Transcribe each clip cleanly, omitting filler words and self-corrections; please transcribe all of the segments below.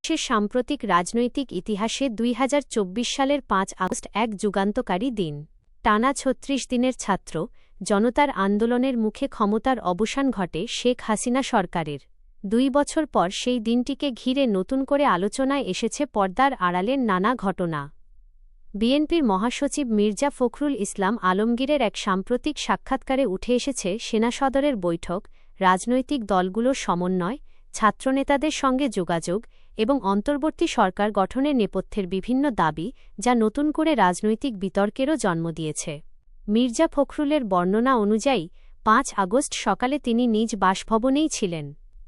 বাংলাদেশের সাম্প্রতিক রাজনৈতিক ইতিহাসে ২০২৪ সালের ৫ আগস্ট এক যুগান্তকারী দিন। টানা ৩৬ দিনের ছাত্র জনতার আন্দোলনের মুখে ক্ষমতার অবসান ঘটে শেখ হাসিনা সরকারের। ২ বছর পর সেই দিনটিকে ঘিরে নতুন করে আলোচনায় এসেছে পর্দার আড়ালের নানা ঘটনা। বিএনপির মহাসচিব মির্জা ফখরুল ইসলাম আলমগীরের এক সাম্প্রতিক সাক্ষাৎকারে উঠে এসেছে সেনা সদরের বৈঠক, রাজনৈতিক দলগুলোর সমন্বয়, ছাত্রনেতাদের সঙ্গে যোগাযোগ এবং অন্তর্বর্তী সরকার গঠনের নেপথ্যের বিভিন্ন দাবি, যা নতুন করে রাজনৈতিক বিতর্কেরও জন্ম দিয়েছে। মির্জা ফখরুলের বর্ণনা অনুযায়ী ৫ আগস্ট সকালে তিনি নিজ বাসভবনেই ছিলেন।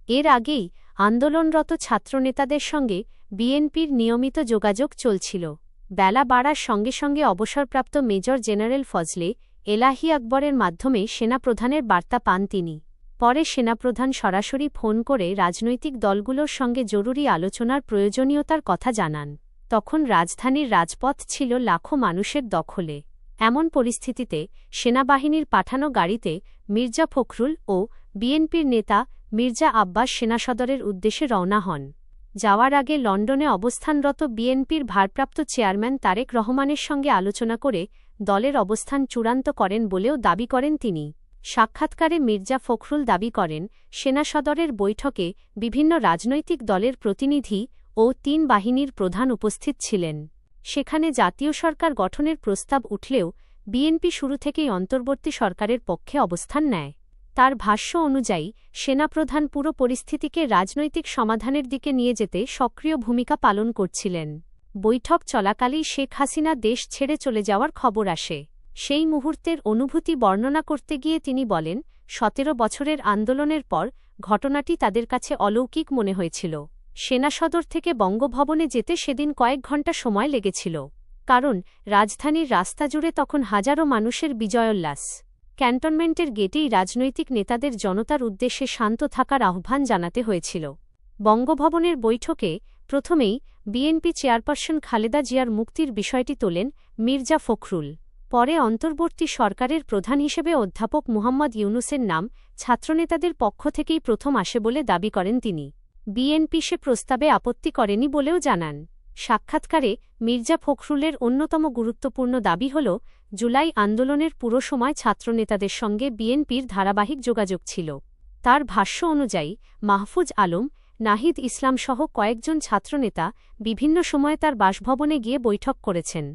এর আগেই আন্দোলনরত ছাত্রনেতাদের সঙ্গে বিএনপির নিয়মিত যোগাযোগ চলছিল। বেলা বাড়ার সঙ্গে সঙ্গে অবসরপ্রাপ্ত মেজর জেনারেল ফজলে এলাহি আকবরের মাধ্যমে সেনাপ্রধানের বার্তা পান তিনি। পরে সেনাপ্রধান সরাসরি ফোন করে রাজনৈতিক দলগুলোর সঙ্গে জরুরি আলোচনার প্রয়োজনীয়তার কথা জানান। তখন রাজধানীর রাজপথ ছিল লাখো মানুষের দখলে। এমন পরিস্থিতিতে সেনাবাহিনীর পাঠানো গাড়িতে মির্জা ফখরুল ও বিএনপির নেতা মির্জা আব্বাস সেনাসদরের উদ্দেশ্যে রওনা হন। যাওয়ার আগে লন্ডনে অবস্থানরত বিএনপির ভারপ্রাপ্ত চেয়ারম্যান তারেক রহমানের সঙ্গে আলোচনা করে দলের অবস্থান চূড়ান্ত করেন বলেও দাবি করেন তিনি। সাক্ষাৎকারে মির্জা ফখরুল দাবি করেন, সেনা সদরের বৈঠকে বিভিন্ন রাজনৈতিক দলের প্রতিনিধি ও ৩ বাহিনীর প্রধান উপস্থিত ছিলেন। সেখানে জাতীয় সরকার গঠনের প্রস্তাব উঠলেও বিএনপি শুরু থেকেই অন্তর্বর্তী সরকারের পক্ষে অবস্থান নেয়। তার ভাষ্য অনুযায়ী সেনাপ্রধান পুরো পরিস্থিতিকে রাজনৈতিক সমাধানের দিকে নিয়ে যেতে সক্রিয় ভূমিকা পালন করছিলেন। বৈঠক চলাকালেই শেখ হাসিনা দেশ ছেড়ে চলে যাওয়ার খবর আসে। সেই মুহূর্তের অনুভূতি বর্ণনা করতে গিয়ে তিনি বলেন, ১৭ বছরের আন্দোলনের পর ঘটনাটি তাদের কাছে অলৌকিক মনে হয়েছিল। সেনা সদর থেকে বঙ্গভবনে যেতে সেদিন কয়েক ঘণ্টা সময় লেগেছিল। কারণ রাজধানীর রাস্তা জুড়ে তখন হাজারো মানুষের বিজয়োল্লাস। ক্যান্টনমেন্টের গেটেই রাজনৈতিক নেতাদের জনতার উদ্দেশ্যে শান্ত থাকার আহ্বান জানাতে হয়েছিল। বঙ্গভবনের বৈঠকে প্রথমেই বিএনপি চেয়ারপারসন খালেদা জিয়ার মুক্তির বিষয়টি তোলেন মির্জা ফখরুল। পরে অন্তর্বর্তী সরকারের প্রধান হিসেবে অধ্যাপক মুহাম্মদ ইউনূসের নাম ছাত্রনেতাদের পক্ষ থেকেই প্রথম আসে বলে দাবি করেন তিনি। বিএনপি সে প্রস্তাবে আপত্তি করেনি বলেও জানান। সাক্ষাৎকারে মির্জা ফখরুলের অন্যতম গুরুত্বপূর্ণ দাবি হল, জুলাই আন্দোলনের পুরো সময় ছাত্রনেতাদের সঙ্গে বিএনপির ধারাবাহিক যোগাযোগ ছিল। তার ভাষ্য অনুযায়ী মাহফুজ আলম, নাহিদ ইসলামসহ কয়েকজন ছাত্রনেতা বিভিন্ন সময়ে তার বাসভবনে গিয়ে বৈঠক করেছেন।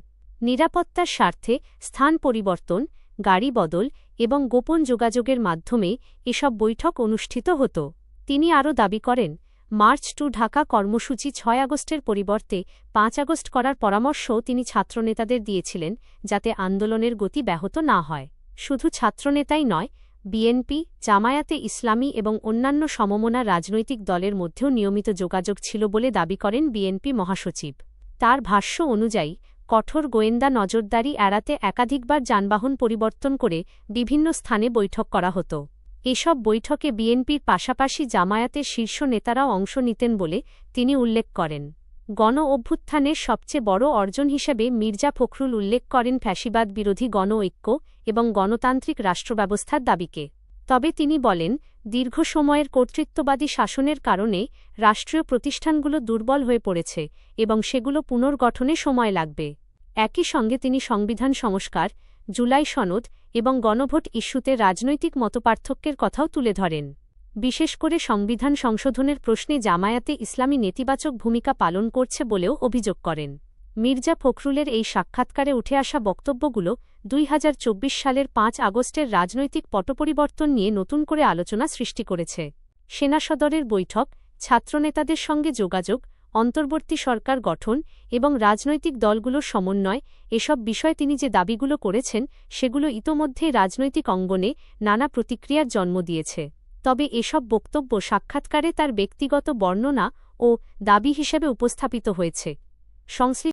নিরাপত্তার স্বার্থে স্থান পরিবর্তন, গাড়ি বদল এবং গোপন যোগাযোগের মাধ্যমে এসব বৈঠক অনুষ্ঠিত হতো। তিনি আরও দাবি করেন, মার্চ টু ঢাকা কর্মসূচি ৬ আগস্টের পরিবর্তে ৫ আগস্ট করার পরামর্শও তিনি ছাত্রনেতাদের দিয়েছিলেন, যাতে আন্দোলনের গতি ব্যাহত না হয়। শুধু ছাত্রনেতাই নয়, বিএনপি, জামায়াতে ইসলামী এবং অন্যান্য সমমনা রাজনৈতিক দলের মধ্যেও নিয়মিত যোগাযোগ ছিল বলে দাবি করেন বিএনপি মহাসচিব। তার ভাষ্য অনুযায়ী কঠোর গোয়েন্দা নজরদারি এড়াতে একাধিকবার যানবাহন পরিবর্তন করে বিভিন্ন স্থানে বৈঠক করা হতো। এসব বৈঠকে বিএনপির পাশাপাশি জামায়াতের শীর্ষ নেতারাও অংশ নিতেন বলে তিনি উল্লেখ করেন। গণ অভ্যুত্থানের সবচেয়ে বড় অর্জন হিসেবে মির্জা ফখরুল উল্লেখ করেন ফ্যাসিবাদ বিরোধী গণ ঐক্য এবং গণতান্ত্রিক রাষ্ট্রব্যবস্থার দাবিকে। তবে তিনি বলেন, দীর্ঘ সময়ের কর্তৃত্ববাদী শাসনের কারণে রাষ্ট্রীয় প্রতিষ্ঠানগুলো দুর্বল হয়ে পড়েছে এবং সেগুলো পুনর্গঠনে সময় লাগবে। একই সঙ্গে তিনি সংবিধান সংস্কার, জুলাই সনদ এবং গণভোট ইস্যুতে রাজনৈতিক মতপার্থক্যের কথাও তুলে ধরেন। বিশেষ করে সংবিধান সংশোধনের প্রশ্নে জামায়াতে ইসলামী নেতিবাচক ভূমিকা পালন করছে বলেও অভিযোগ করেন। মির্জা ফখরুলের এই সাক্ষাৎকারে উঠে আসা বক্তব্যগুলো ২০২৪ সালের ৫ আগস্টের রাজনৈতিক পটপরিবর্তন নিয়ে নতুন করে আলোচনা সৃষ্টি করেছে। সেনা সদরের বৈঠক, ছাত্রনেতাদের সঙ্গে যোগাযোগ, অন্তর্বর্তী সরকার গঠন এবং রাজনৈতিক দলগুলোর সমন্বয়, এসব বিষয়ে তিনি যে দাবিগুলো করেছেন সেগুলো ইতোমধ্যেই রাজনৈতিক অঙ্গনে নানা প্রতিক্রিয়ার জন্ম দিয়েছে। তবে এসব বক্তব্য সাক্ষাৎকারে তার ব্যক্তিগত বর্ণনা ও দাবি হিসেবে উপস্থাপিত হয়েছে।